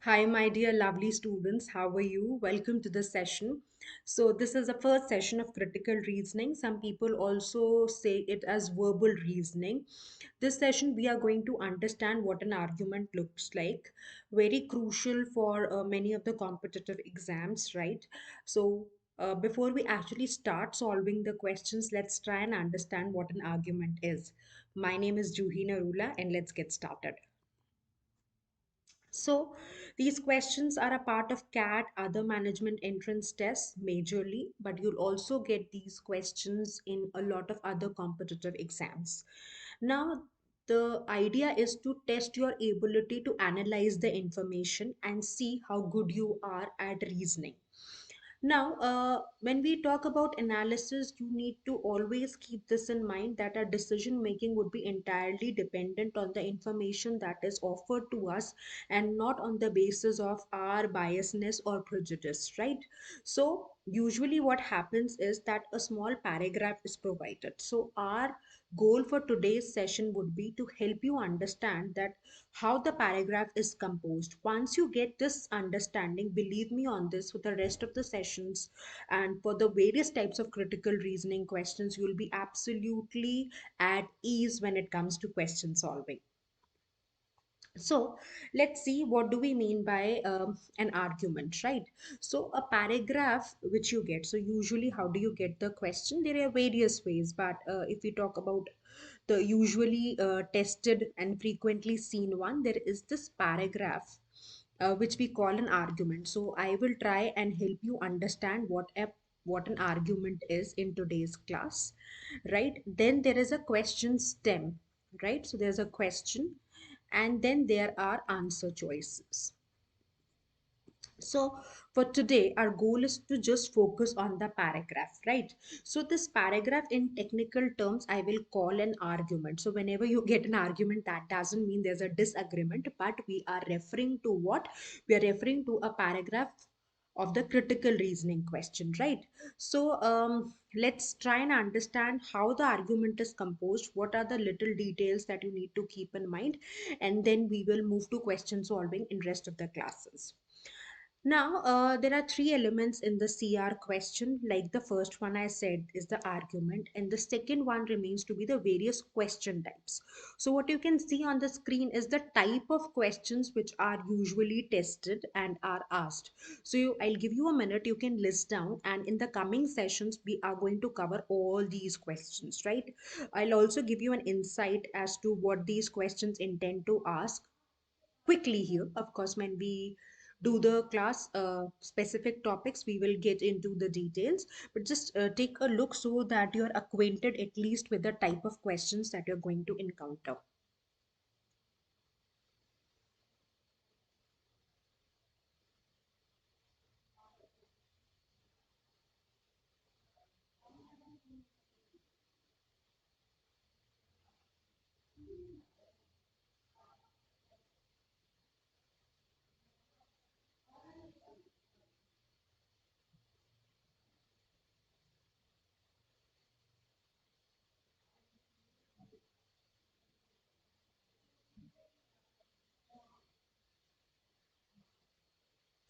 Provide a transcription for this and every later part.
Hi, my dear lovely students. How are you? Welcome to the session. So, this is the first session of critical reasoning. Some people also say it as verbal reasoning. This session, we are going to understand what an argument looks like. Very crucial for many of the competitive exams, right? So, before we actually start solving the questions, let's try and understand what an argument is. My name is Juhi Narula, and let's get started. So these questions are a part of CAT, other management entrance tests majorly, but you'll also get these questions in a lot of other competitive exams. Now, the idea is to test your ability to analyze the information and see how good you are at reasoning. Now, when we talk about analysis, you need to always keep this in mind that our decision making would be entirely dependent on the information that is offered to us and not on the basis of our biasness or prejudice, right? So, usually, what happens is that a small paragraph is provided. So, our goal for today's session would be to help you understand that how the paragraph is composed. Once you get this understanding, believe me on this, for the rest of the sessions and for the various types of critical reasoning questions, you will be absolutely at ease when it comes to question solving. So let's see, what do we mean by an argument, right? So a paragraph which you get, so usually how do you get the question? There are various ways, but if we talk about the usually tested and frequently seen one, there is this paragraph which we call an argument. So I will try and help you understand what an argument is in today's class, right? Then there is a question stem, right? So there's a question and then there are answer choices. So for today, our goal is to just focus on the paragraph, right? So this paragraph in technical terms, I will call an argument. So whenever you get an argument, that doesn't mean there's a disagreement, but we are referring to what? We are referring to a paragraph of the critical reasoning question, right? So let's try and understand how the argument is composed, what are the little details that you need to keep in mind, and then we will move to question solving in rest of the classes. Now, there are three elements in the CR question. Like the first one I said is the argument, and the second one remains to be the various question types. So, what you can see on the screen is the type of questions which are usually tested and are asked. So, I'll give you a minute, you can list down, and in the coming sessions, we are going to cover all these questions, right? I'll also give you an insight as to what these questions intend to ask quickly here. Of course, when we do the class specific topics, we will get into the details, but just take a look so that you're acquainted at least with the type of questions that you're going to encounter.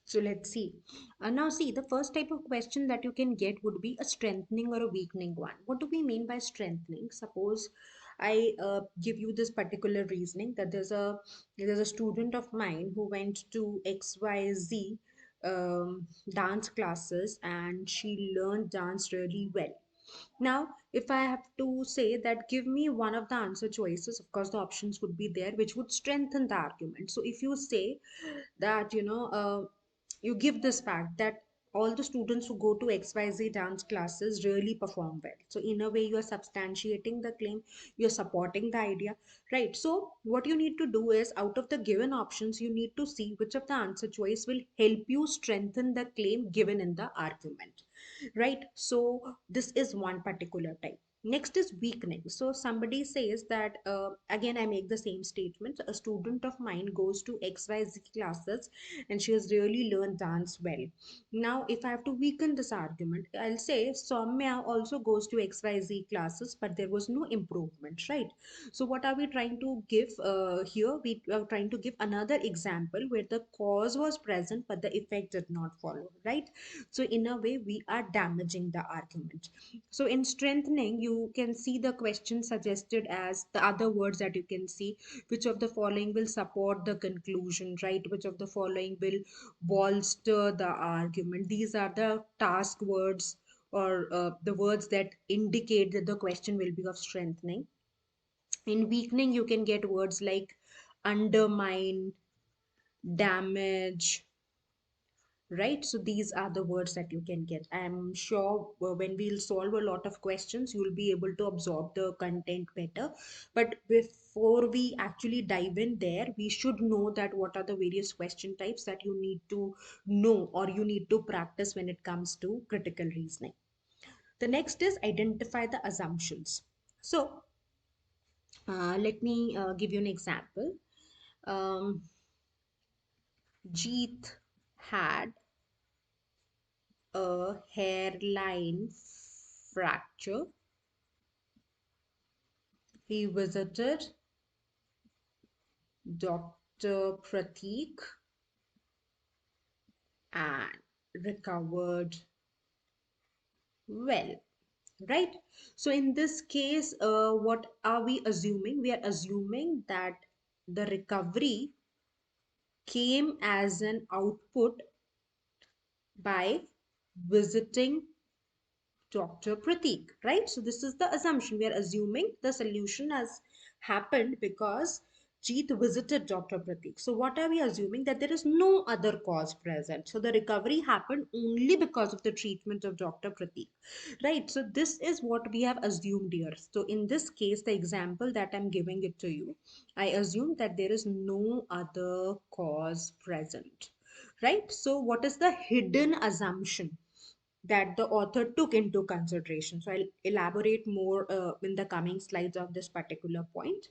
So let's see. Now, see, the first type of question that you can get would be a strengthening or a weakening one. What do we mean by strengthening? Suppose I give you this particular reasoning that there's a student of mine who went to XYZ dance classes and she learned dance really well. Now, if I have to say that, give me one of the answer choices, of course, the options would be there, which would strengthen the argument. So, if you say that, you give this fact that all the students who go to XYZ dance classes really perform well. So, in a way, you are substantiating the claim, you're supporting the idea, right? So, what you need to do is, out of the given options, you need to see which of the answer choice will help you strengthen the claim given in the argument, right? So this is one particular type. Next is weakening. So somebody says that, again, I make the same statement. A student of mine goes to XYZ classes and she has really learned dance well. Now, if I have to weaken this argument, I'll say Soumya also goes to XYZ classes, but there was no improvement, right? So, what are we trying to give here? We are trying to give another example where the cause was present, but the effect did not follow, right? So, in a way, we are damaging the argument. So in strengthening, you can see the question suggested as the other words that you can see. Which of the following will support the conclusion, right? Which of the following will bolster the argument? These are the task words, or the words that indicate that the question will be of strengthening. In weakening, you can get words like undermine, damage, right? So these are the words that you can get. I'm sure when we'll solve a lot of questions, you'll be able to absorb the content better. But before we actually dive in there, we should know that what are the various question types that you need to know or you need to practice when it comes to critical reasoning. The next is identify the assumptions. So let me give you an example. um, Jeet had a hairline fracture. He visited Dr. Pratik and recovered well. Right? So, in this case, what are we assuming? We are assuming that the recovery came as an output by visiting Dr. Pratik, right? So this is the assumption. We are assuming the solution has happened because Jeet visited Dr. Pratik. So what are we assuming? That there is no other cause present. So the recovery happened only because of the treatment of Dr. Pratik, right? So this is what we have assumed here. So in this case, the example that I'm giving it to you, I assume that there is no other cause present, right? So what is the hidden assumption that the author took into consideration? So I'll elaborate more in the coming slides of this particular point.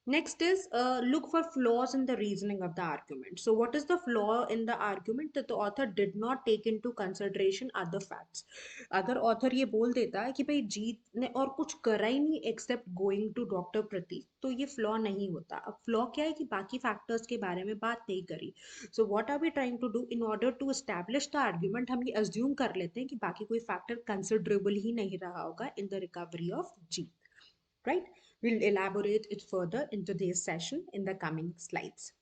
Next is look for flaws in the reasoning of the argument. So what is the flaw in the argument? That the author did not take into consideration other facts. अगर author ये बोल देता है कि भाई जीत ने और कुछ करा ही नहीं except going to डॉक्टर प्रतीक, तो ये flaw नहीं होता. अब flaw क्या है कि बाकी factors के बारे में बात नहीं करी. So what are we trying to do? In order to establish the argument, हम ये assume कर लेते हैं कि बाकी कोई factor considerable ही नहीं रहा होगा in the recovery of Jeet, right? We'll elaborate it further in today's session in the coming slides.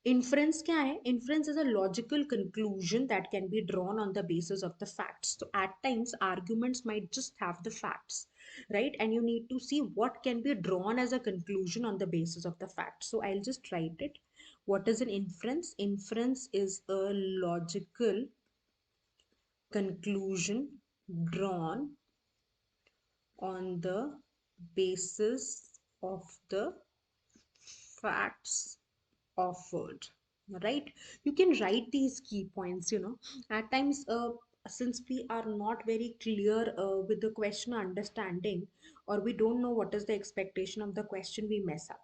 Inference क्या है? Inference is a logical conclusion that can be drawn on the basis of the facts. So at times arguments might just have the facts, right? And you need to see what can be drawn as a conclusion on the basis of the facts. So I'll just write it. What is an inference? Inference is a logical conclusion drawn on the basis of the facts offered, right? You can write these key points, at times, since we are not very clear with the question understanding, or we don't know what is the expectation of the question, we mess up.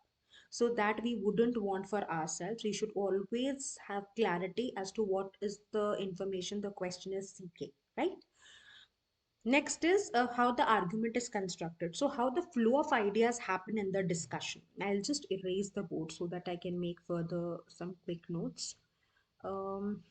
So that we wouldn't want for ourselves, we should always have clarity as to what is the information the question is seeking, right? Next is how the argument is constructed. So, how the flow of ideas happen in the discussion. I'll just erase the board so that I can make further some quick notes. Um,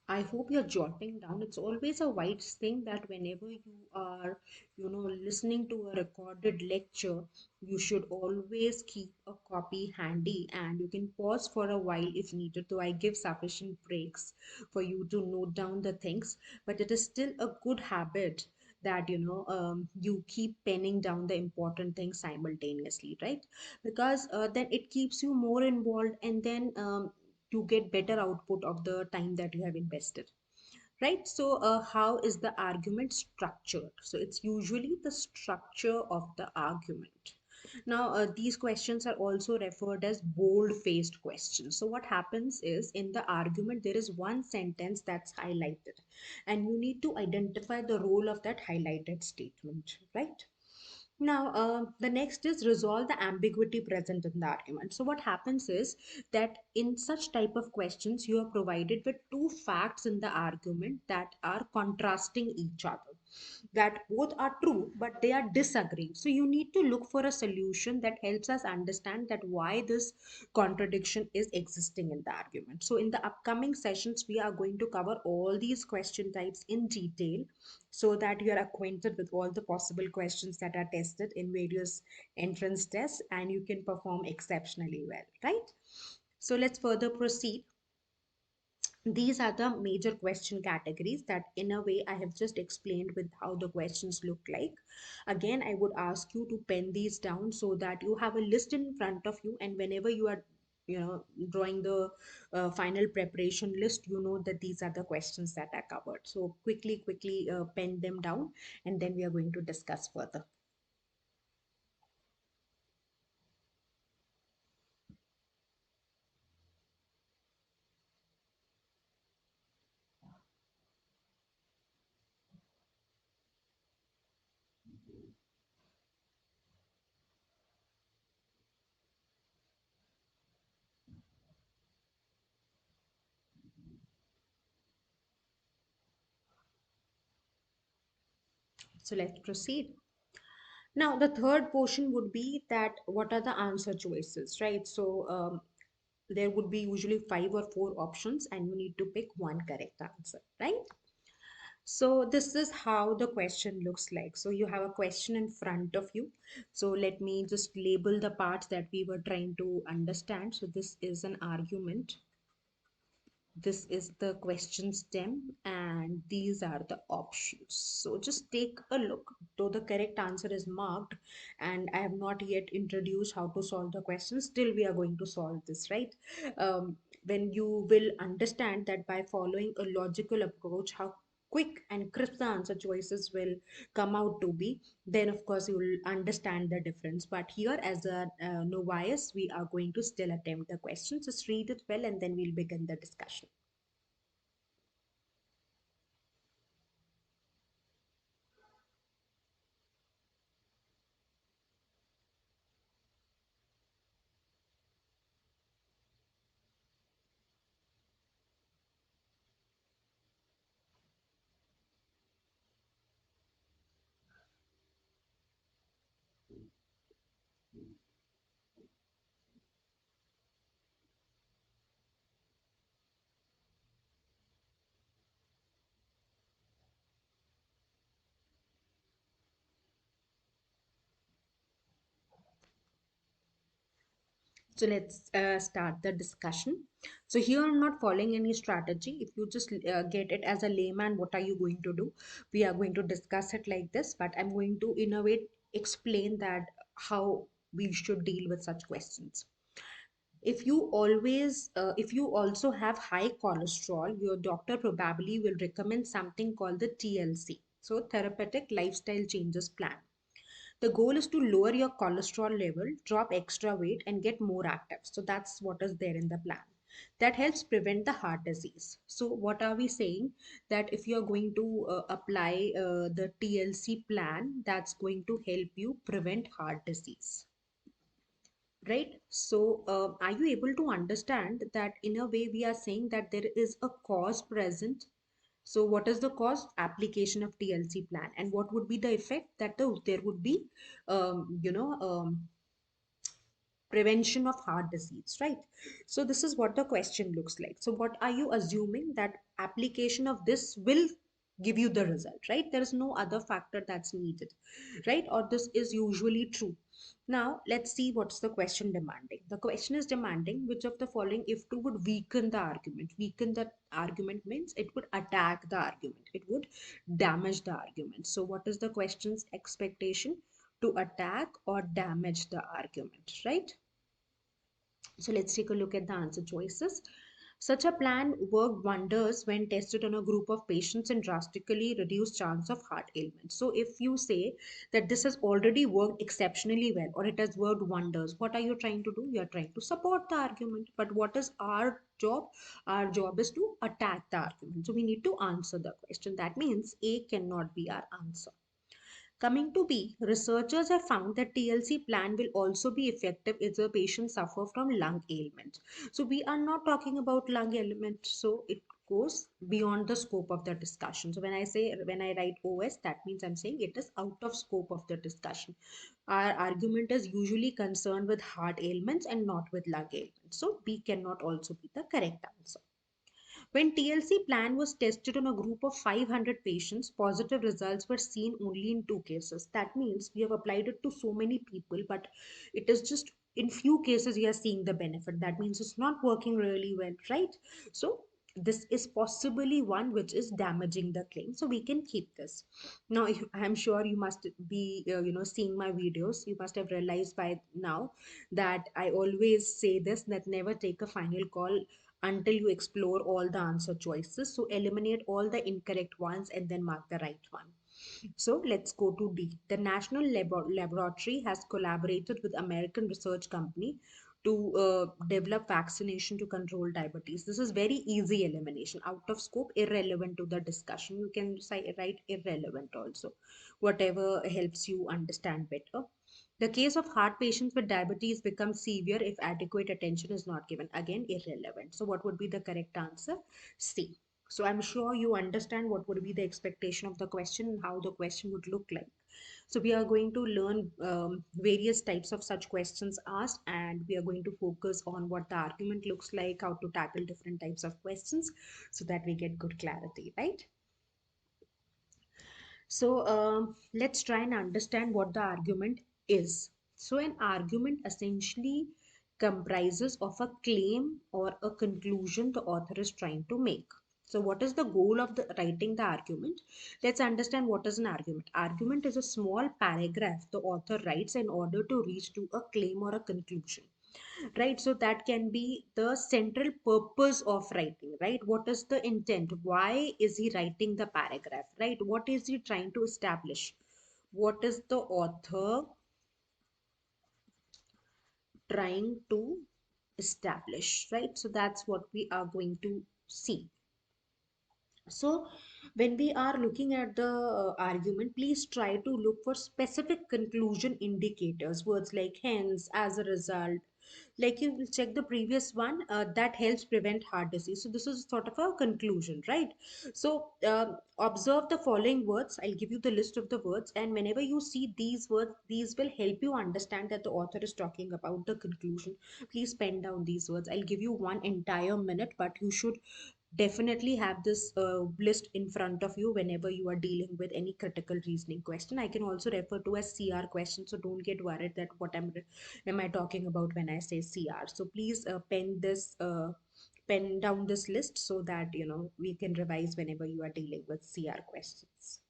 I hope you're jotting down. It's always a wise thing that whenever you are, listening to a recorded lecture, you should always keep a copy handy and you can pause for a while if needed. Though I give sufficient breaks for you to note down the things, but it is still a good habit that you keep penning down the important things simultaneously, right? Because then it keeps you more involved, and then you get better output of the time that you have invested, right? So how is the argument structured? So it's usually the structure of the argument. Now, these questions are also referred as bold faced questions. So, what happens is in the argument, there is one sentence that's highlighted, and you need to identify the role of that highlighted statement, right? Now, the next is resolve the ambiguity present in the argument. So, what happens is that in such type of questions, you are provided with two facts in the argument that are contrasting each other, that both are true but they are disagreeing. So you need to look for a solution that helps us understand that why this contradiction is existing in the argument. So in the upcoming sessions we are going to cover all these question types in detail, so that you are acquainted with all the possible questions that are tested in various entrance tests and you can perform exceptionally well, right? So let's further proceed. These are the major question categories that in a way I have just explained with how the questions look like. Again, I would ask you to pen these down so that you have a list in front of you, and whenever you are drawing the final preparation list, you know that these are the questions that are covered. So quickly pen them down, and then we are going to discuss further. So let's proceed. Now, the third portion would be that what are the answer choices, right? So, there would be usually five or four options, and you need to pick one correct answer, right? So, this is how the question looks like. So, you have a question in front of you. So, let me just label the parts that we were trying to understand. So, this is an argument, this is the question stem, and these are the options. So just take a look. Though the correct answer is marked and I have not yet introduced how to solve the question, still we are going to solve this, right? When you will understand that by following a logical approach, how quick and crisp the answer choices will come out to be, then of course you will understand the difference. But here, as a novice, we are going to still attempt the questions. Just read it well and then we'll begin the discussion. So let's start the discussion. So here I'm not following any strategy. If you just get it as a layman, what are you going to do? We are going to discuss it like this, but I'm going to in a way explain that how we should deal with such questions. If you also have high cholesterol, your doctor probably will recommend something called the TLC, so Therapeutic Lifestyle Changes Plan. The goal is to lower your cholesterol level, drop extra weight, and get more active. So that's what is there in the plan. That helps prevent the heart disease. So what are we saying? That if you are going to apply the TLC plan, that's going to help you prevent heart disease, right? So are you able to understand that in a way we are saying that there is a cause present? So what is the cause? Application of TLC plan. And what would be the effect? That there would be um, you know um, prevention of heart disease, right? So this is what the question looks like. So what are you assuming? That application of this will give you the result, right? There is no other factor that's needed, right? Or this is usually true. Now let's see what's the question demanding. The question is demanding which of the following if to would weaken the argument. Weaken the argument means it would attack the argument, it would damage the argument. So what is the question's expectation? To attack or damage the argument, right? So let's take a look at the answer choices. Such a plan worked wonders when tested on a group of patients and drastically reduced chance of heart ailments. So if you say that this has already worked exceptionally well or it has worked wonders, what are you trying to do? You are trying to support the argument. But what is our job? Our job is to attack the argument. So we need to answer the question. That means A cannot be our answer. Coming to B, researchers have found that TLC plan will also be effective if the patient suffer from lung ailment. So we are not talking about lung ailment, so it goes beyond the scope of the discussion. So when I write OS, that means I'm saying it is out of scope of the discussion. Our argument is usually concerned with heart ailments and not with lung ailments. So B cannot also be the correct answer. When TLC plan was tested on a group of 500 patients, positive results were seen only in two cases. That means we have applied it to so many people, but it is just in few cases we are seeing the benefit. That means it's not working really well, right? So this is possibly one which is damaging the claim. So we can keep this. Now, I'm sure you must be, seeing my videos. You must have realized by now that I always say this, that never take a final call until you explore all the answer choices. So eliminate all the incorrect ones and then mark the right one. So let's go to D. The National Laboratory has collaborated with American research company to develop vaccination to control diabetes. This is very easy elimination, out of scope, irrelevant to the discussion. You can say, write irrelevant also, whatever helps you understand better. The case of heart patients with diabetes becomes severe if adequate attention is not given. Again, irrelevant. So, what would be the correct answer? C. So, I'm sure you understand what would be the expectation of the question and how the question would look like. So, we are going to learn various types of such questions asked, and we are going to focus on what the argument looks like, how to tackle different types of questions so that we get good clarity, right? So let's try and understand what the argument is. So an argument essentially comprises of a claim or a conclusion the author is trying to make. So what is the goal of writing the argument? Let's understand what is an argument. Argument is a small paragraph the author writes in order to reach to a claim or a conclusion, right? So that can be the central purpose of writing, right? What is the intent? Why is he writing the paragraph, right? What is he trying to establish? What is the author trying to establish, right? So that's what we are going to see. So, when we are looking at the argument, please try to look for specific conclusion indicators, words like hence, as a result. Like you will check the previous one, that helps prevent heart disease. So, this is sort of a conclusion, right? So, observe the following words. I'll give you the list of the words, and whenever you see these words, these will help you understand that the author is talking about the conclusion. Please pen down these words. I'll give you one entire minute, but you should definitely have this list in front of you whenever you are dealing with any critical reasoning question. I can also refer to as CR question, so don't get worried that am I talking about when I say CR. So please pen down this list so that we can revise whenever you are dealing with CR questions.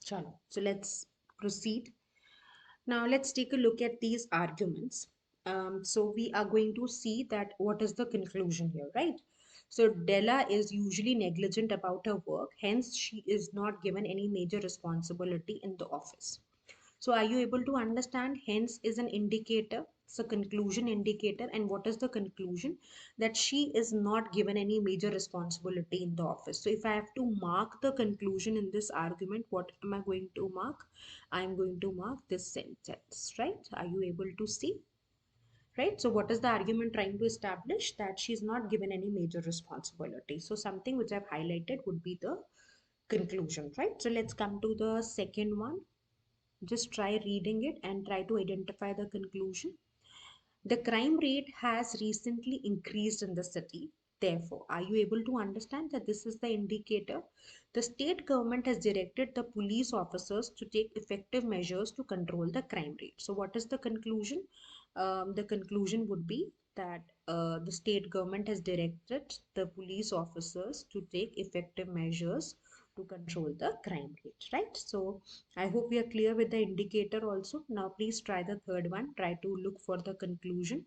Chalo. So let's proceed. Now let's take a look at these arguments. So we are going to see that what is the conclusion here, right? So Della is usually negligent about her work, hence she is not given any major responsibility in the office. So are you able to understand? Hence is an indicator. It's a conclusion indicator. And what is the conclusion? That she is not given any major responsibility in the office. So if I have to mark the conclusion in this argument, what am I going to mark? I'm going to mark this sentence, right? Are you able to see? Right? So what is the argument trying to establish? That she's not given any major responsibility. So something which I've highlighted would be the conclusion, right? So let's come to the second one. Just try reading it and try to identify the conclusion. The crime rate has recently increased in the city. Therefore, are you able to understand that this is the indicator? The state government has directed the police officers to take effective measures to control the crime rate. So, what is the conclusion? The conclusion would be that the state government has directed the police officers to take effective measures to control the crime rate, right? So, I hope we are clear with the indicator also. Now, please try the third one. Try to look for the conclusion,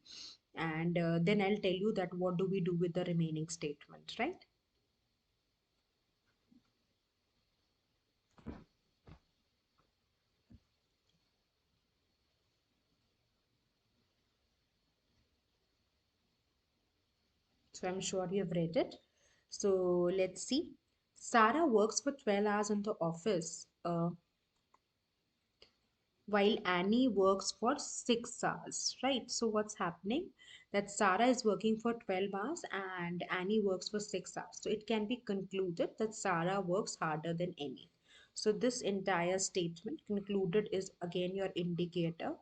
and then I'll tell you that what do we do with the remaining statements, right? So, I'm sure you've read it. So, let's see. Sarah works for 12 hours in the office, while Annie works for 6 hours, right? So what's happening? That Sarah is working for 12 hours and Annie works for 6 hours. So it can be concluded that Sarah works harder than Annie. So this entire statement concluded is again your indicator,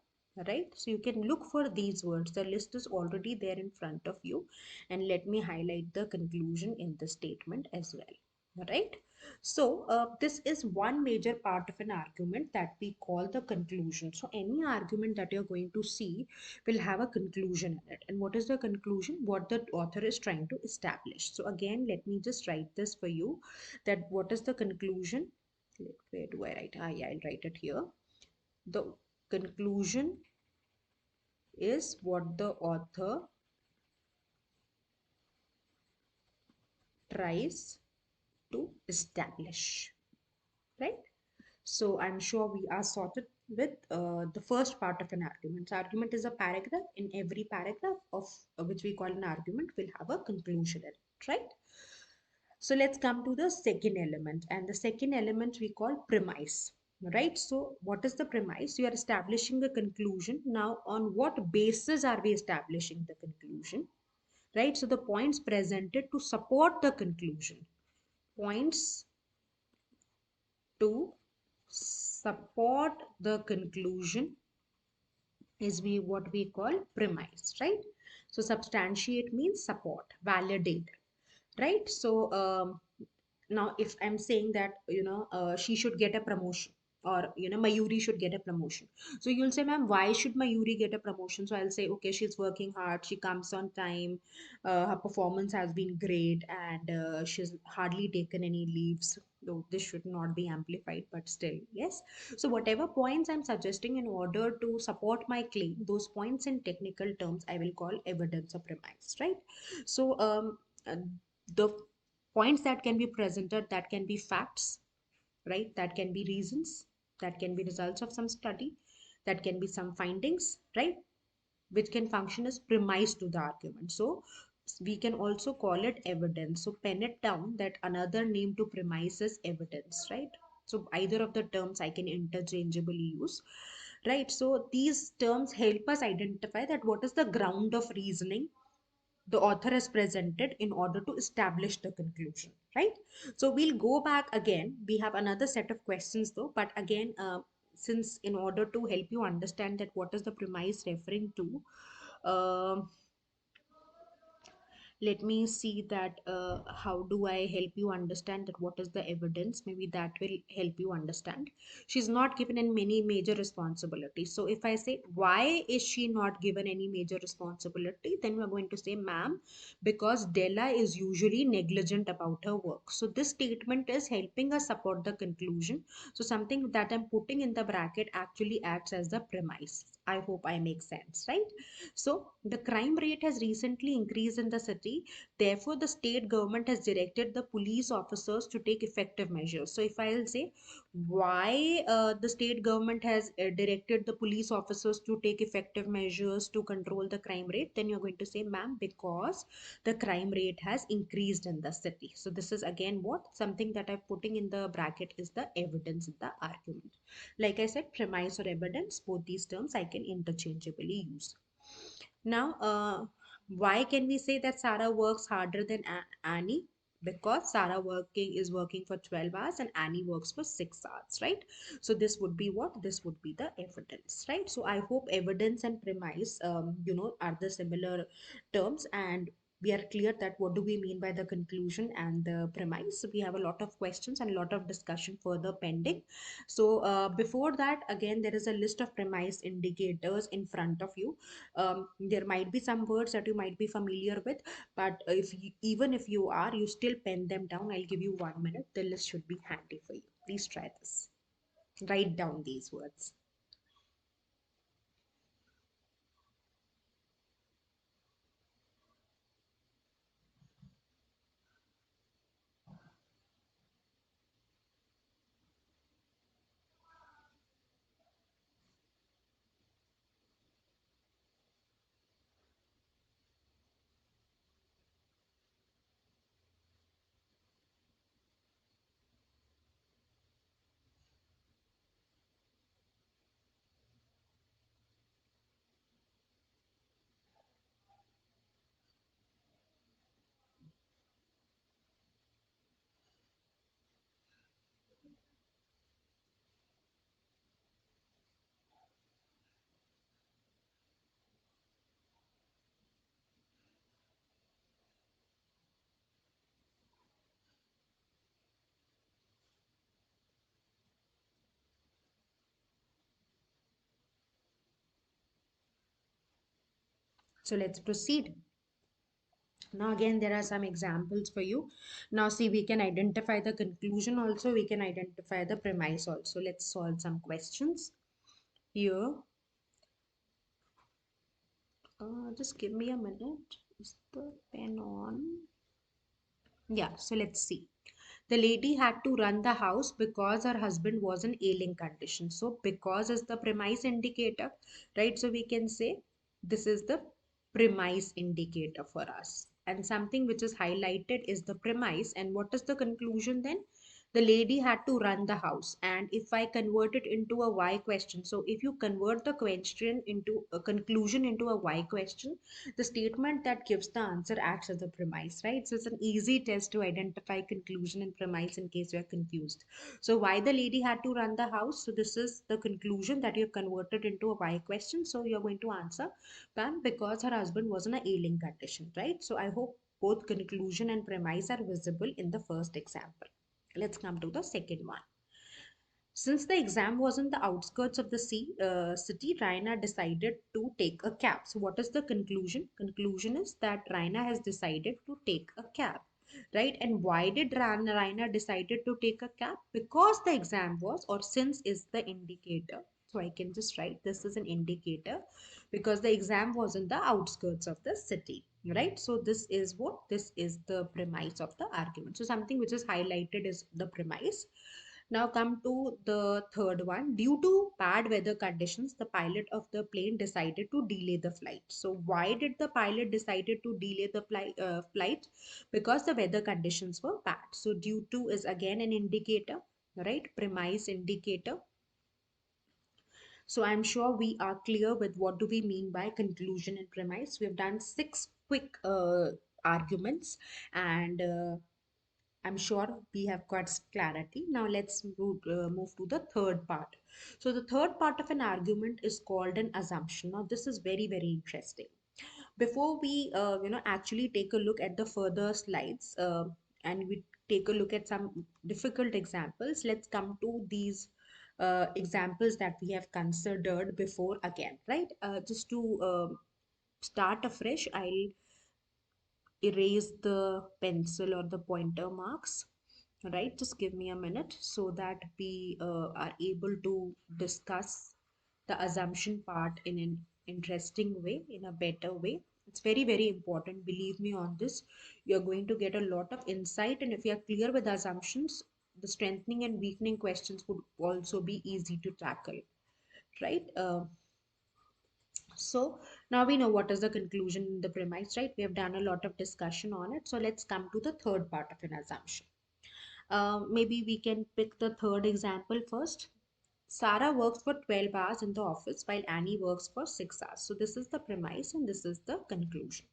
right? So you can look for these words. The list is already there in front of you, and let me highlight the conclusion in the statement as well, right? So, this is one major part of an argument that we call the conclusion. So, any argument that you're going to see will have a conclusion in it. And what is the conclusion? What the author is trying to establish. So, again, let me just write this for you, that what is the conclusion? Where do I write? Ah, yeah, I'll write it here. The conclusion is what the author tries to establish, right? So I'm sure we are sorted with the first part of an argument. So argument is a paragraph. In every paragraph of which we call an argument, will have a conclusion in it, right? So let's come to the second element, and the second element we call premise, right? So what is the premise? You are establishing the conclusion. Now, on what basis are we establishing the conclusion, right? So the points presented to support the conclusion, points to support the conclusion is we what we call premise, right? So substantiate means support, validate, right? So now if I'm saying that she should get a promotion, or Mayuri should get a promotion, so you'll say, ma'am, why should Mayuri get a promotion? So I'll say, okay, she's working hard, she comes on time, her performance has been great, and she's hardly taken any leaves, though this should not be amplified, but still, yes. So whatever points I'm suggesting in order to support my claim, those points in technical terms I will call evidence or premise, right? So uh, the points that can be presented, that can be facts, right? That can be reasons, that can be results of some study, that can be some findings, right? Which can function as premise to the argument. So we can also call it evidence. So pen it down, that another name to premise is evidence, right? So either of the terms I can interchangeably use, right? So these terms help us identify that what is the ground of reasoning the author has presented in order to establish the conclusion, right? So we'll go back again. We have another set of questions though, but again, since in order to help you understand that what is the premise referring to, um let me see that how do I help you understand that what is the evidence. Maybe that will help you understand. She's not given any many major responsibilities. So if I say, why is she not given any major responsibility, then we're going to say, ma'am, because Della is usually negligent about her work. So this statement is helping us support the conclusion. So something that I'm putting in the bracket actually acts as the premise. I hope I make sense, right? So the crime rate has recently increased in the city. city. Therefore, the state government has directed the police officers to take effective measures. So, if I'll say why the state government has directed the police officers to take effective measures to control the crime rate, then you're going to say, ma'am, because the crime rate has increased in the city. So, this is again what something that I'm putting in the bracket is the evidence in the argument. Like I said, premise or evidence, both these terms I can interchangeably use. Now, why can we say that Sarah works harder than Annie? Because Sarah working for 12 hours and Annie works for 6 hours, right? So this would be what? This would be the evidence, right? So I hope evidence and premise, are the similar terms, and we are clear that what do we mean by the conclusion and the premise. So we have a lot of questions and a lot of discussion further pending. So before that, again, there is a list of premise indicators in front of you. There might be some words that you might be familiar with, but even if you are, you still pen them down. I'll give you 1 minute. The list should be handy for you. Please try this. Write down these words. So let's proceed. Now, again, there are some examples for you. Now, see, we can identify the conclusion also, we can identify the premise also. Let's solve some questions here. Just give me a minute. Is the pen on? Yeah, so let's see. The lady had to run the house because her husband was in ailing condition. So because is the premise indicator, right? So we can say this is the premise indicator for us. And something which is highlighted is the premise. And what is the conclusion then? The lady had to run the house. And if I convert it into a why question, so if you convert the question into a conclusion into a why question, the statement that gives the answer acts as a premise, right? So it's an easy test to identify conclusion and premise in case you're confused. So why the lady had to run the house? So this is the conclusion that you've converted into a why question. So you're going to answer, Pam, because her husband was in a ailing condition, right? So I hope both conclusion and premise are visible in the first example. Let's come to the second one. Since the exam was in the outskirts of the city, Raina decided to take a cab. So, what is the conclusion? Conclusion is that Raina has decided to take a cab, right? And why did Raina decided to take a cab? Because the exam was, or since is the indicator. So I can just write this is an indicator because the exam was in the outskirts of the city, right? So this is what this is the premise of the argument. So something which is highlighted is the premise. Now come to the third one. Due to bad weather conditions, the pilot of the plane decided to delay the flight. So why did the pilot decided to delay the flight? Because the weather conditions were bad. So due to is again an indicator, right? Premise indicator. So I'm sure we are clear with what do we mean by conclusion and premise. We have done six quick arguments, and I'm sure we have got clarity. Now let's move to the third part. So the third part of an argument is called an assumption. Now this is very, very interesting. Before we actually take a look at the further slides, and we take a look at some difficult examples, let's come to these examples that we have considered before again, right? Just to start afresh, I'll erase the pencil or the pointer marks, right? Just give me a minute so that we are able to discuss the assumption part in an interesting way, in a better way. It's very, very important. Believe me on this. You're going to get a lot of insight, and if you're clear with assumptions, the strengthening and weakening questions would also be easy to tackle, right? So now we know what is the conclusion in the premise, right? We have done a lot of discussion on it. So let's come to the third part of an assumption. Maybe we can pick the third example first. Sarah works for 12 hours in the office while Annie works for 6 hours. So this is the premise and this is the conclusion.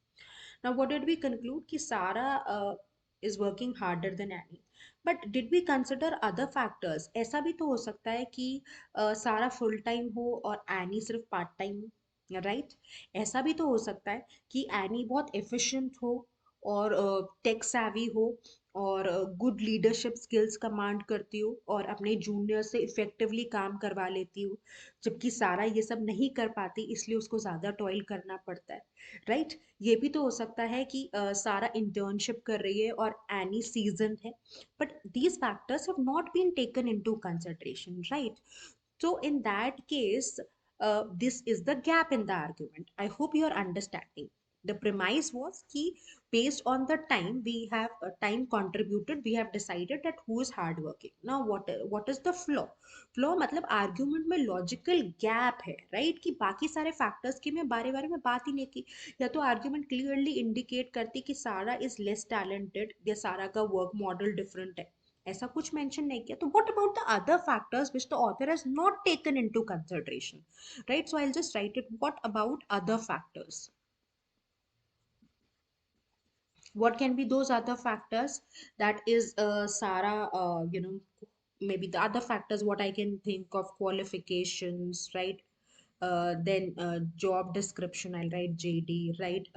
Now, what did we conclude? Ki Sarah is working harder than Annie. But did we consider other factors? ऐसा भी तो हो सकता है कि सारा full time हो और एनी सिर्फ पार्ट टाइम हो, राइट? ऐसा भी तो हो सकता है कि एनी बहुत एफिशिएंट हो और टेक savvy हो और गुड लीडरशिप स्किल्स कमांड करती हो और अपने जूनियर से इफेक्टिवली काम करवा लेती हो, जबकि सारा ये सब नहीं कर पाती, इसलिए उसको ज़्यादा टॉयल करना पड़ता है, राइट? ये भी तो हो सकता है कि सारा इंटर्नशिप कर रही है और एनी सीजन है, but these factors have not been taken into consideration, right? So in that case, this is the gap in the argument. I hope you are understanding. The premise was key based on the time we have time contributed, we have decided that who is hardworking. Now, what is the flaw? Flaw मतलब argument में logical gap है, right? कि बाकी सारे factors की मैं बारे बारे में बात ही नहीं की, या तो argument clearly indicate करती कि सारा is less talented या सारा का work model different है, ऐसा कुछ मेंशन नहीं किया. तो what about the other factors which the author has not taken into consideration, right? So I will just right it. What about other factors? What can be those other factors? That is Sarah, maybe the other factors what I can think of: qualifications, right? Then job description, I'll write JD, right?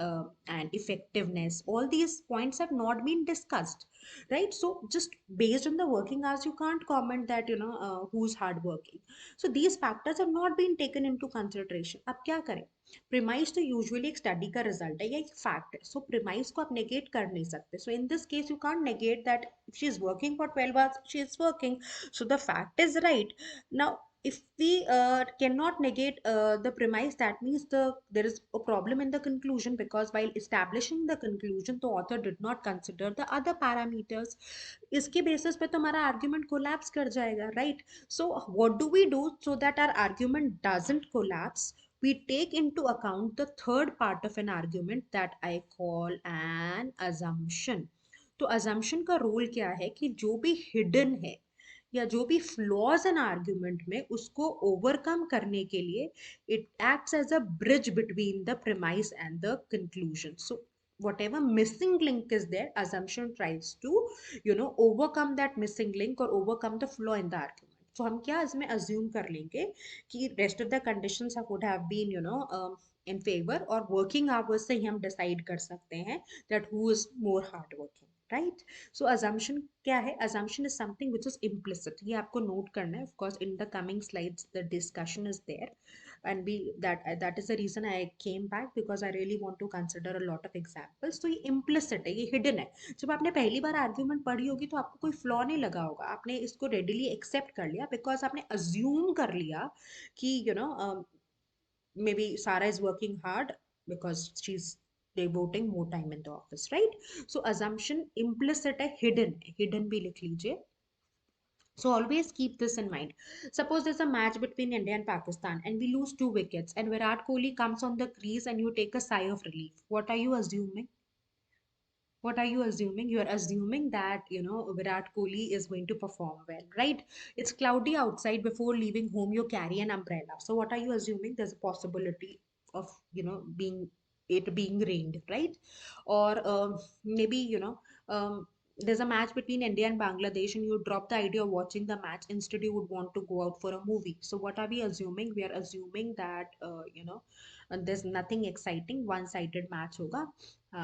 And effectiveness. All these points have not been discussed, right? So just based on the working hours, you can't comment that who's hardworking. So these factors have not been taken into consideration. अब क्या करें? Premise तो usually एक study का result है या एक fact है, सो प्रिमाइस को आप नेगेट कर नहीं सकते. So in this case you can't negate that she is working for 12 hours, she is working, so the fact is right. Now if we cannot negate the premise, that means there is a problem in the conclusion, because while establishing the conclusion the author did not consider the other parameters. इसके basis पे तो हमारा argument collapse कर जाएगा, right? So what do we do so that our argument doesn't collapse? We take into account the third part of an argument that I call an assumption. तो assumption का role क्या है कि जो भी hidden है या जो भी फ्लॉज इन आर्ग्यूमेंट में, उसको ओवरकम करने के लिए it acts as a bridge between the premise and the conclusion. So whatever missing link is there, assumption tries to overcome that missing link or overcome the flaw in the argument. So हम क्या इसमें assume कर लेंगे कि rest of the conditions would have been in favor, और working hours से ही हम decide कर सकते हैं that who is more hardworking, right? So assumption क्या है? Assumption is something which is implicit. ये आपको note करना है. Of course, in the coming slides, the discussion is there, and that is the reason I came back, because I really want to consider a lot of examples. तो ये implicit है, ये hidden है. जब आपने पहली बार argument पढ़ी होगी तो आपको कोई flaw नहीं लगा होगा. आपने इसको readily accept कर लिया because आपने assume कर लिया कि maybe Sarah is working hard because she's devoting more time in the office, right? So assumption implicit है, hidden है, hidden भी लिख लीजिए. So always keep this in mind. Suppose there's a match between India and Pakistan and we lose 2 wickets and Virat Kohli comes on the crease and you take a sigh of relief. What are you assuming? What are you assuming? You are assuming that Virat Kohli is going to perform well, right? It's cloudy outside. Before leaving home you carry an umbrella, so what are you assuming? There's a possibility of being it being rained, right? Or maybe there's a match between India and Bangladesh and you drop the idea of watching the match. Instead you would want to go out for a movie. So what are we assuming? We are assuming that there's nothing exciting, one sided match hoga,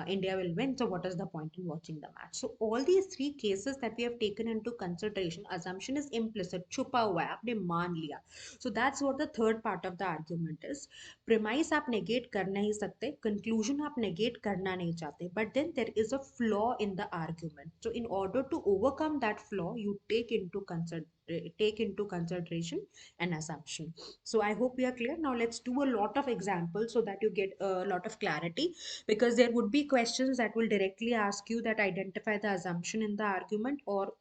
India will win. So what is the point in watching the match? So all these three cases that we have taken into consideration, assumption is implicit, छुपा हुआ है, आपने मान लिया. So that's what the third part of the argument is. Premise आप negate कर नहीं सकते, conclusion आप negate करना नहीं चाहते, but then there is a flaw in the argument. So in order to overcome that flaw, you take into take into consideration an assumption. So I hope we are clear. Now let's do a lot of examples so that you get a lot of clarity, because there would be questions that will directly ask you that identify the assumption in the argument, or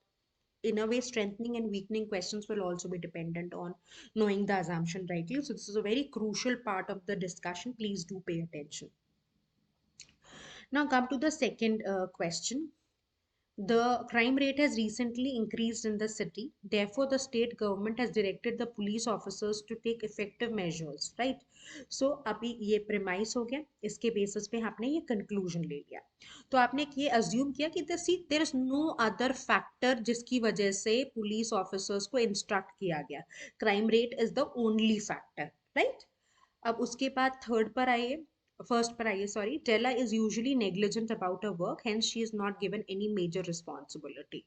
in a way strengthening and weakening questions will also be dependent on knowing the assumption rightly. So this is a very crucial part of the discussion. Please do pay attention. Now come to the second question. The crime rate has recently increased in the city. Therefore, the state government has directed the police officers to take effective measures, right? So अभी ये premise हो गया, इसके basis पे आपने ये conclusion ले लिया. तो आपने ये assume किया कि there is no other factor जिसकी वजह से police officers को instruct किया गया. Crime rate is the only factor, right? अब उसके बाद थर्ड पर आइए, फर्स्ट पर आइए sorry. Tela is usually negligent about a work, hence she is not given any major responsibility.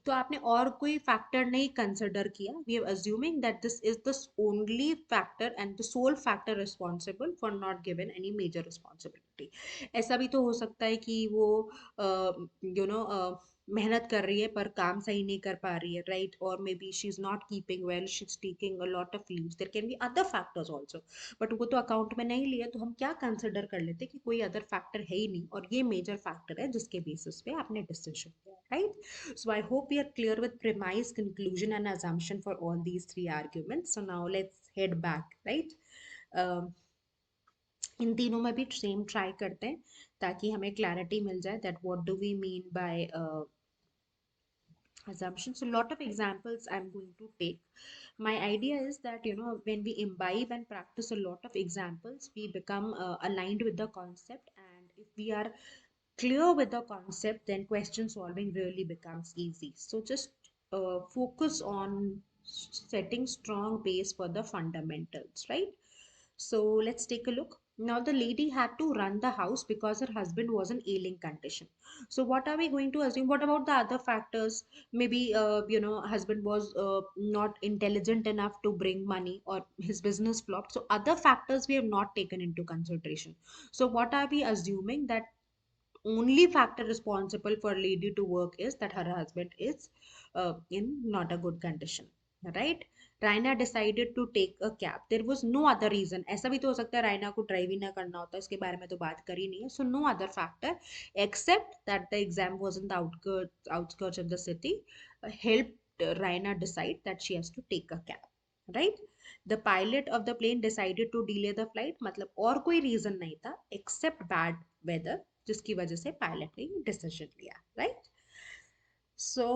तो आपने और कोई फैक्टर नहीं कंसिडर किया. We are assuming that this is the only factor and the sole factor responsible for not given any major responsibility. ऐसा भी तो हो सकता है कि वो मेहनत कर रही है पर काम सही नहीं कर पा रही है, राइट? और maybe she is not keeping well, she is taking a lot of leaves. There can be other factors also, but वो तो अकाउंट में नहीं लिया. तो हम क्या कंसिडर कर लेते कि कोई अदर फैक्टर है ही नहीं और ये मेजर फैक्टर है जिसके बेसिस पे आपने डिसीजन किया, right? So I hope we are clear with premise, conclusion and assumption for all these three arguments. So now let's head back, right? इन तीनों में भी सेम ट्राई करते हैं ताकि हमें क्लैरिटी मिल जाए that what do we mean by assumption. So, lot of examples I'm going to take. My idea is that, when we imbibe and practice a lot of examples, we become aligned with the concept. And if we are clear with the concept, then question solving really becomes easy. So, just focus on setting strong base for the fundamentals, right? So let's take a look. Now the lady had to run the house because her husband was in ailing condition. So what are we going to assume? What about the other factors? Maybe husband was not intelligent enough to bring money, or his business flopped. So other factors we have not taken into consideration. So what are we assuming? That only factor responsible for lady to work is that her husband is in not a good condition, right? Raina decided to take a cab. There was no other reason. ऐसा भी तो हो सकता है रायना को drive ही ना करना होता, इसके बारे में तो बात करी नहीं है. So no other factor except that the exam was in the outskirts of the city helped Raina decide that she has to take a cab, right? The pilot of the plane decided to delay the flight. मतलब और कोई reason नहीं था except bad weather जिसकी वजह से pilot ने decision लिया, right? So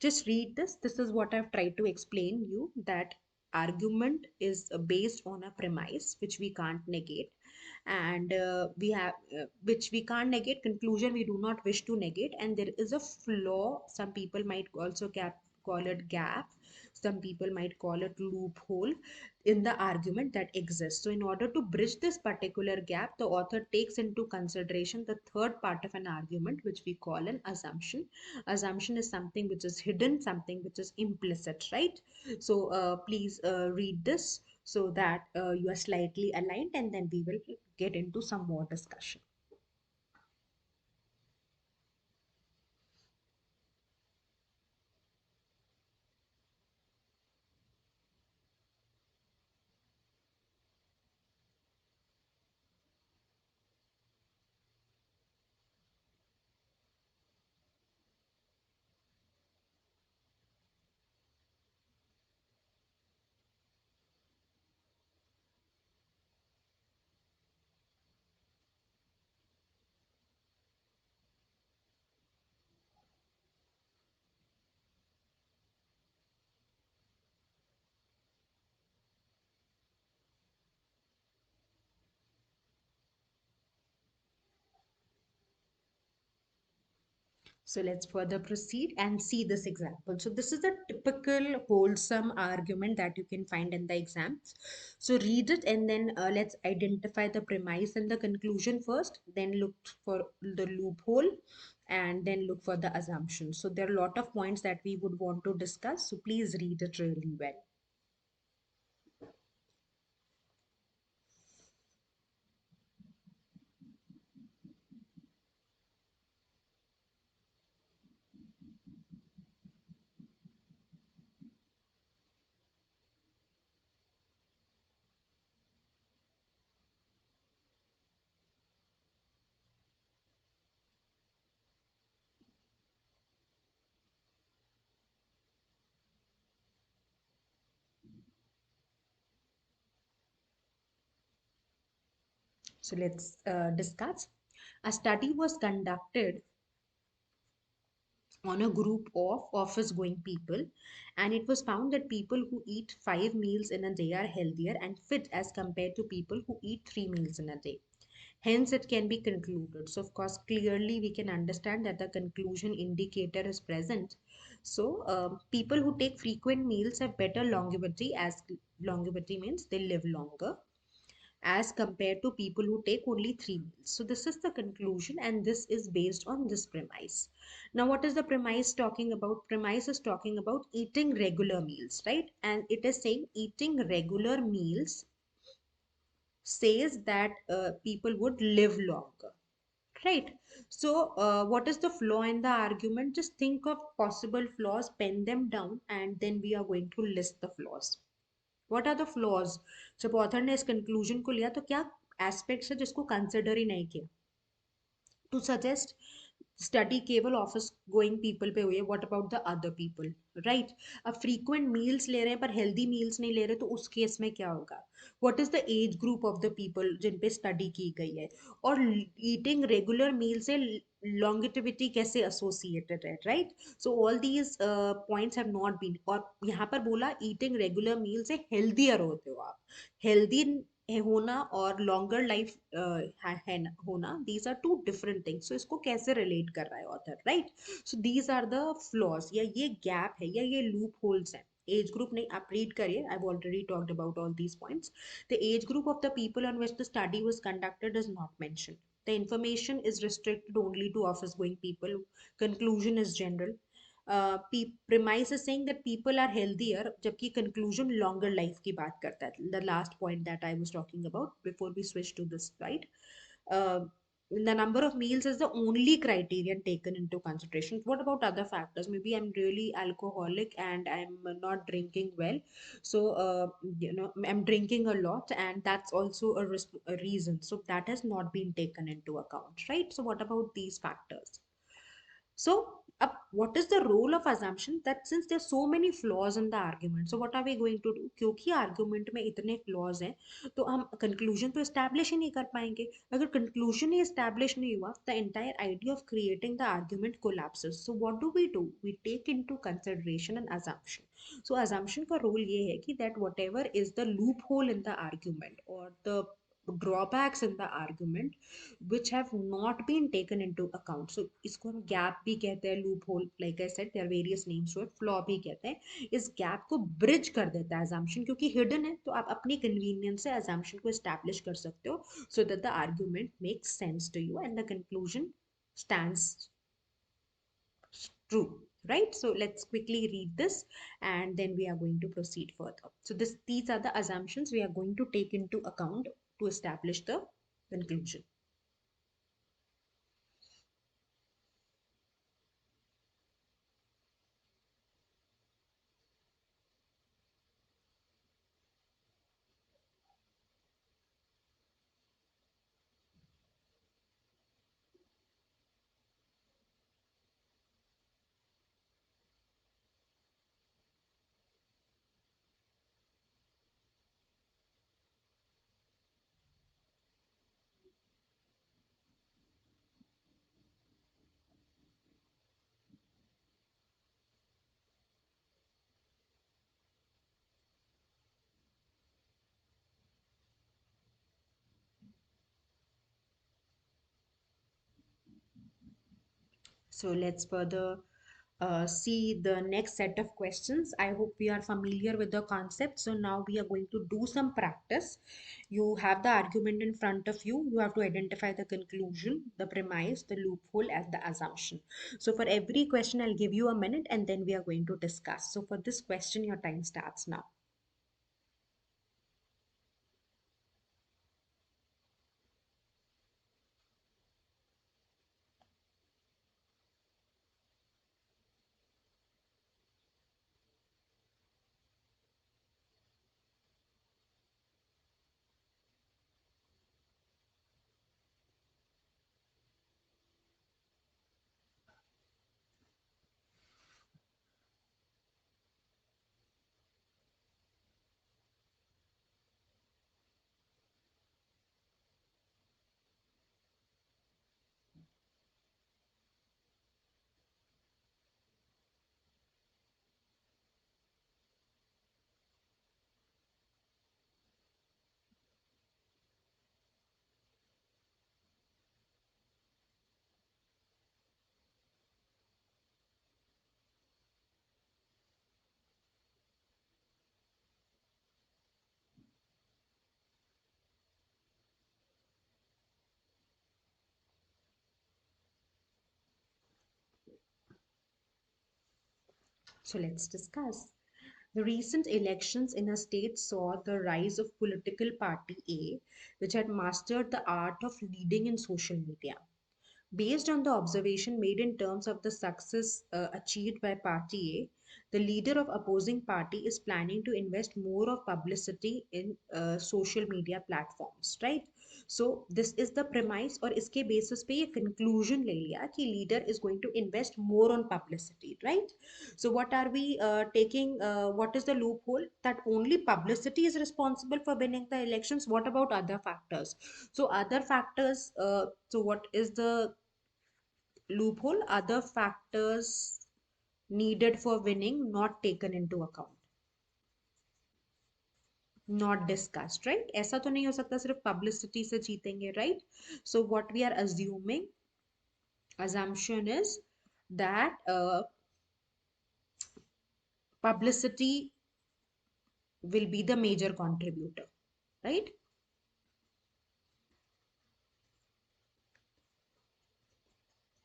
just read this. This is what I've tried to explain you, that argument is based on a premise which we can't negate, and we have which we can't negate. Conclusion we do not wish to negate, and there is a flaw. Some people might also call it gap, some people might call it loophole in the argument that exists. So in order to bridge this particular gap, the author takes into consideration the third part of an argument, which we call an assumption. Assumption is something which is hidden, something which is implicit, right? So please read this so that you are slightly aligned, and then we will get into some more discussion. So let's further proceed and see this example. So this is a typical wholesome argument that you can find in the exams. So read it, and then let's identify the premise and the conclusion first, then look for the loophole, and then look for the assumption. So there are a lot of points that we would want to discuss. So please read it really well. So let's discuss. A study was conducted on a group of office going people, and it was found that people who eat 5 meals in a day are healthier and fit as compared to people who eat 3 meals in a day. Hence, it can be concluded. So, of course, clearly we can understand that the conclusion indicator is present. So, people who take frequent meals have better longevity, as longevity means they live longer as compared to people who take only 3 meals. So, this is the conclusion, and this is based on this premise. Now, what is the premise talking about? Premise is talking about eating regular meals, right? And it is saying eating regular meals says that people would live longer, right? So, what is the flaw in the argument? Just think of possible flaws, pen them down, and then we are going to list the flaws. What are the flaws? जब author ने इस conclusion को लिया तो क्या aspects है जिसको consider ही नहीं किया? To suggest study केवल ऑफिस गोइंग पीपल पे हुई है, what about the other people, right? अब फ्रीक्वेंट मील्स ले रहे हैं पर हेल्दी मील्स नहीं ले रहे, तो उस केस में क्या होगा? What is the age group of the people जिन पे स्टडी की गई है? और ईटिंग रेगुलर मील से लॉन्गेटिविटी कैसे एसोसिएटेड है, right? So all these points have not been, और यहाँ पर बोला ईटिंग रेगुलर मील से हेल्दियर होते हो आप। हेल्दी होना और लॉन्गर लाइफ है होना, these are two different things. So इसको कैसे रिलेट कर रहा है author, right? So these are the flaws, या ये गैप है, या ये लूप होल्स है। एज ग्रुप नहीं, आप रीड करिए, I have already talked about all these points. The age group of the people on which the study was conducted is not mentioned. The information is restricted only to office going people. Conclusion is general. Premise is saying that people are healthier, जबकि conclusion longer life की बात करता है. The last point that I was talking about before we switch to this slide. Uh, the number of meals is the only criterion taken into consideration. What about other factors? Maybe I'm really alcoholic and I'm not drinking well. So, I'm drinking a lot, and that's also a reason. So, that has not been taken into account, right? So, what about these factors? So, what is the role of assumption? That since there are so many flaws in the argument, so what are we going to do? क्योंकि argument में इतने flaws हैं, तो हम conclusion तो establish ही नहीं कर पाएंगे. अगर conclusion ही establish नहीं हुआ, the entire idea of creating the argument collapses. So what do? We take into consideration an assumption. So assumption का role ये है कि that whatever is the loophole in the argument or the drawbacks in the argument which have not been taken into account. So इसको हम gap भी कहते हैं, loophole, like I said there are various names to it, flaw भी कहते हैं. इस gap को bridge कर देता है assumption, क्योंकि hidden है, तो आप अपनी convenience से assumption को establish कर सकते हो, so that the argument makes sense to you and the conclusion stands true, right? So let's quickly read this, and then we are going to proceed further. So these are the assumptions we are going to take into account to establish the conclusion. So let's further see the next set of questions. I hope we are familiar with the concept. So now we are going to do some practice. You have the argument in front of you. You have to identify the conclusion, the premise, the loophole, and the assumption. So for every question, I'll give you a minute and then we are going to discuss. So for this question, your time starts now. So let's discuss. The recent elections in a state saw the rise of political party A, which had mastered the art of leading in social media. Based on the observation made in terms of the success achieved by Party A, the leader of opposing party is planning to invest more of publicity in social media platforms, right? So this is the premise और इसके basis पे ये conclusion ले लिया कि leader is going to invest more on publicity, right? So what are we taking? What is the loophole that only publicity is responsible for winning the elections? What about other factors? So other factors. So what is the loophole? Other factors needed for winning not taken into account, not discussed, right? ऐसा तो नहीं हो सकता सिर्फ publicity से जीतेंगे, right? So what we are assuming, assumption is that publicity will be the major contributor, right?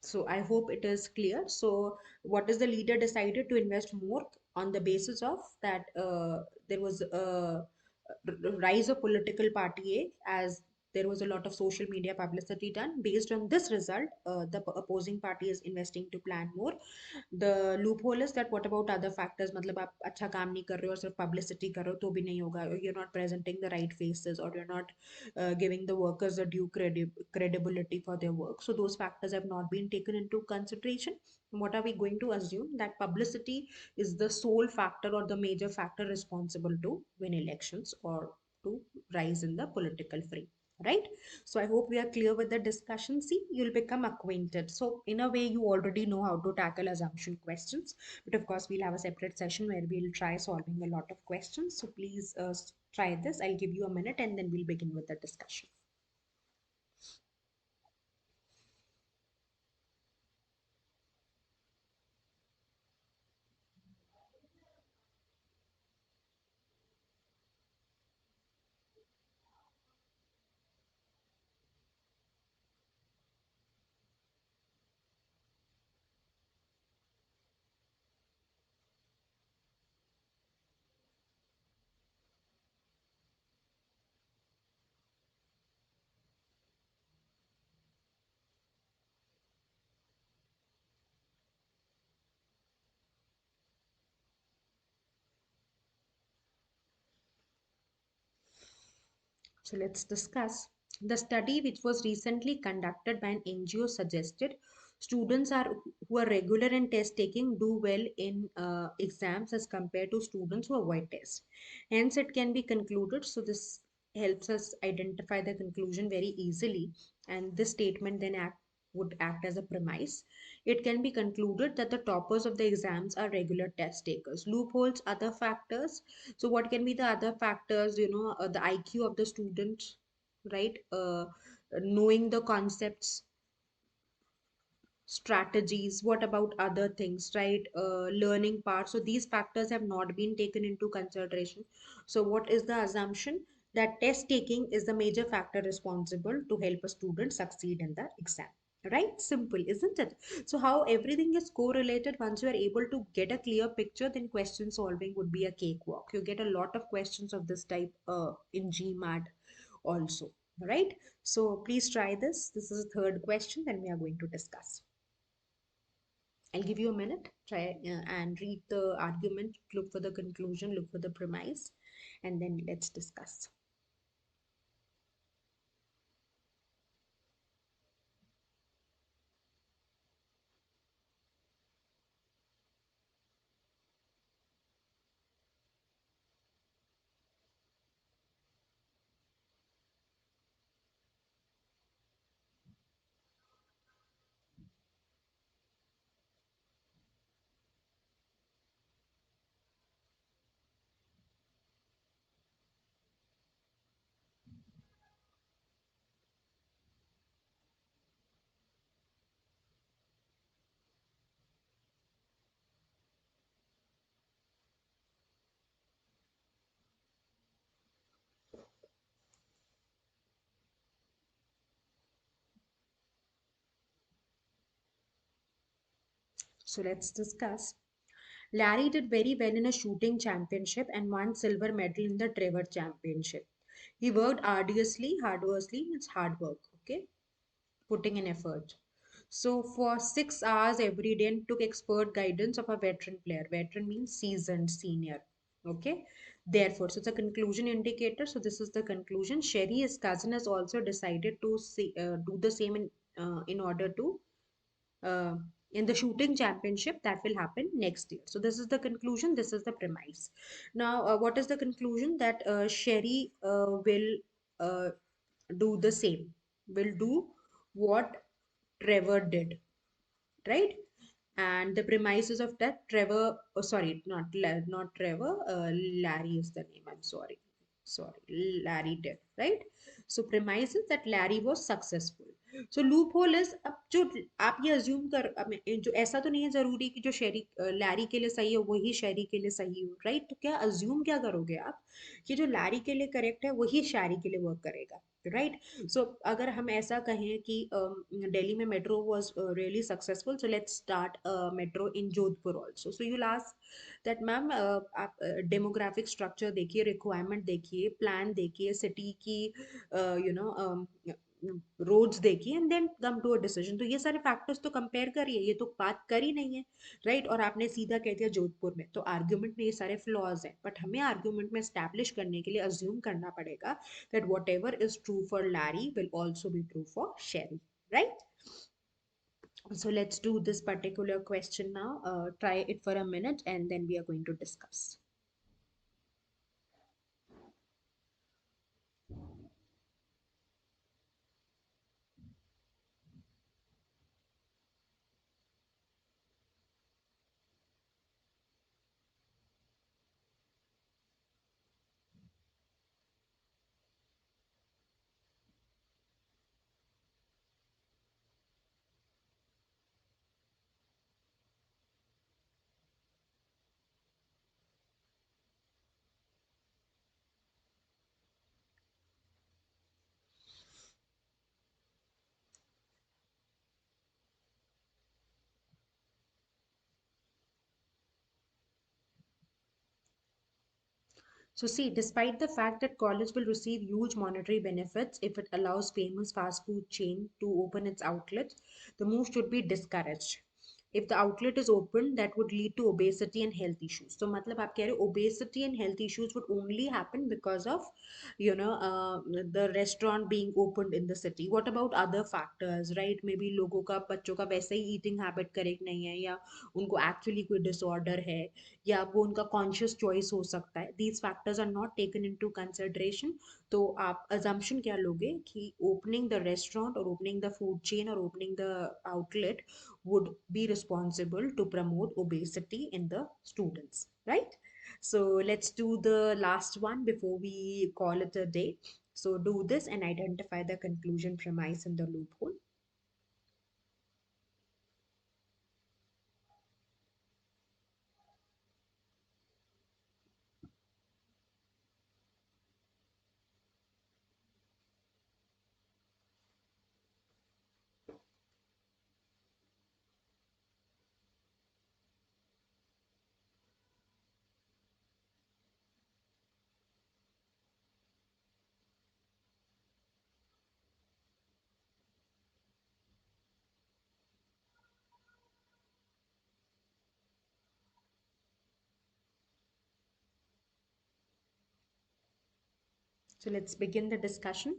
So I hope it is clear. So what is the leader decided to invest more on the basis of that there was a rise of political party A, as there was a lot of social media publicity done. Based on this result, the opposing party is investing to plan more. The loophole is that what about other factors? मतलब आप अच्छा काम नहीं कर रहे हो और सिर्फ publicity कर रहे हो तो भी नहीं होगा. You're not presenting the right faces, or you're not giving the workers a due credibility for their work. So those factors have not been taken into consideration. What are we going to assume? That publicity is the sole factor or the major factor responsible to win elections or to rise in the political frame, right? So I hope we are clear with the discussion. See, you'll become acquainted. So in a way, you already know how to tackle assumption questions. But of course, we'll have a separate session where we'll try solving a lot of questions. So please try this. I'll give you a minute and then we'll begin with the discussion. So let's discuss. The study, which was recently conducted by an NGO, suggested students are who are regular in test taking do well in exams as compared to students who avoid tests. Hence, it can be concluded. So this helps us identify the conclusion very easily, and this statement then would act as a premise. It can be concluded that the toppers of the exams are regular test takers. Loopholes, other factors. So what can be the other factors? The IQ of the student, right? Knowing the concepts, strategies. What about other things, right? Learning part. So these factors have not been taken into consideration. So what is the assumption? That test taking is the major factor responsible to help a student succeed in the exam, right? Simple, isn't it? So how everything is correlated. Once you are able to get a clear picture, then question solving would be a cakewalk. You get a lot of questions of this type in GMAT also, right? So please try this. This is the third question, then we are going to discuss. I'll give you a minute, try and read the argument, look for the conclusion, look for the premise, and then let's discuss. So let's discuss. Larry did very well in a shooting championship and won silver medal in the Trevor championship. He worked arduously, it's hard work, okay? Putting in effort. So for 6 hours every day and took expert guidance of a veteran player. Veteran means seasoned, senior. Okay. Therefore, so it's a conclusion indicator. So this is the conclusion. Sherry, his cousin, has also decided to do the same in order to uh, in the shooting championship that will happen next year. So this is the conclusion. This is the premise. Now, what is the conclusion? That Sherry will do the same. Will do what Trevor did, right? And the premises of that, Trevor, oh, sorry, not Trevor, Larry is the name. I'm sorry, Larry did, right? So premise is that Larry was successful. So loophole is, अब जो आप ये assume कर जो ऐसा तो नहीं है जरूरी कि जो शेरी लैरी के लिए सही है वही शेरी के लिए सही हो, राइट? तो क्या अज्यूम क्या करोगे आप कि जो लैरी के लिए करेक्ट है वही शैरी के लिए वर्क करेगा, राइट? सो अगर हम ऐसा कहें कि दिल्ली में metro was really successful, so let's start metro in Jodhpur also. So you last that ma'am आप डेमोग्राफिक स्ट्रक्चर देखिए, रिक्वायरमेंट देखिए, प्लान देखिए, सिटी की यू नो रोड्स देखिए and then come to a decision. तो ये सारे फैक्टर्स तो कंपेयर करिए, ये तो बात कर ही नहीं है, राइट? और आपने सीधा कह दिया जोधपुर में. तो आर्ग्यूमेंट में ये सारे फ्लॉज हैं, बट हमें आर्ग्यूमेंट में एस्टैब्लिश करने के लिए अज्यूम करना पड़ेगा that whatever is true for Larry will also be true for Sherry, right? So let's do this particular question now. Try it for a minute and then we are going to discuss. So see, despite the fact that college will receive huge monetary benefits if it allows famous fast food chain to open its outlet, the move should be discouraged. If the outlet is open, that would lead to obesity and health issues. So मतलब आप कह रहे हो obesity and health issues would only happen because of the restaurant being opened in the city. What about other factors, right? Maybe लोगों का बच्चों का वैसे ही eating habit correct नहीं है, या उनको actually कोई disorder है, या वो उनका कॉन्शियस चॉइस हो सकता है. These factors are not taken into consideration. तो आप अजम्पशन क्या लोगे कि ओपनिंग द रेस्टोरेंट और ओपनिंग द फूड चेन और opening the outlet would be responsible to promote obesity in the students, right? So let's do the last one before we call it a day. So do this and identify the conclusion, premise, and the loophole. So let's begin the discussion.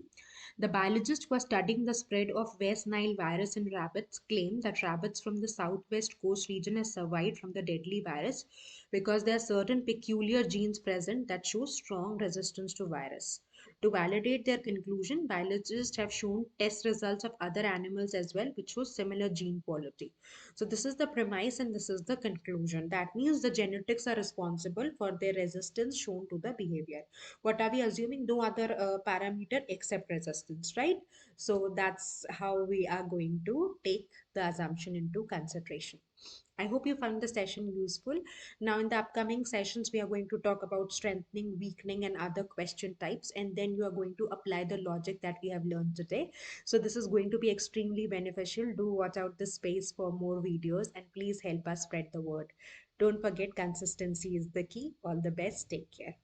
The biologist who was studying the spread of West Nile virus in rabbits claimed that rabbits from the southwest coast region have survived from the deadly virus because there are certain peculiar genes present that show strong resistance to virus. To validate their conclusion, biologists have shown test results of other animals as well, which show similar gene quality. So this is the premise and this is the conclusion. That means the genetics are responsible for their resistance shown to the behavior. What are we assuming? No other parameter except resistance, right? So that's how we are going to take the assumption into consideration. I hope you found the session useful. Now, in the upcoming sessions, we are going to talk about strengthening, weakening, and other question types, and then you are going to apply the logic that we have learned today. So, this is going to be extremely beneficial. Do watch out the space for more videos, and please help us spread the word. Don't forget, consistency is the key. All the best. Take care.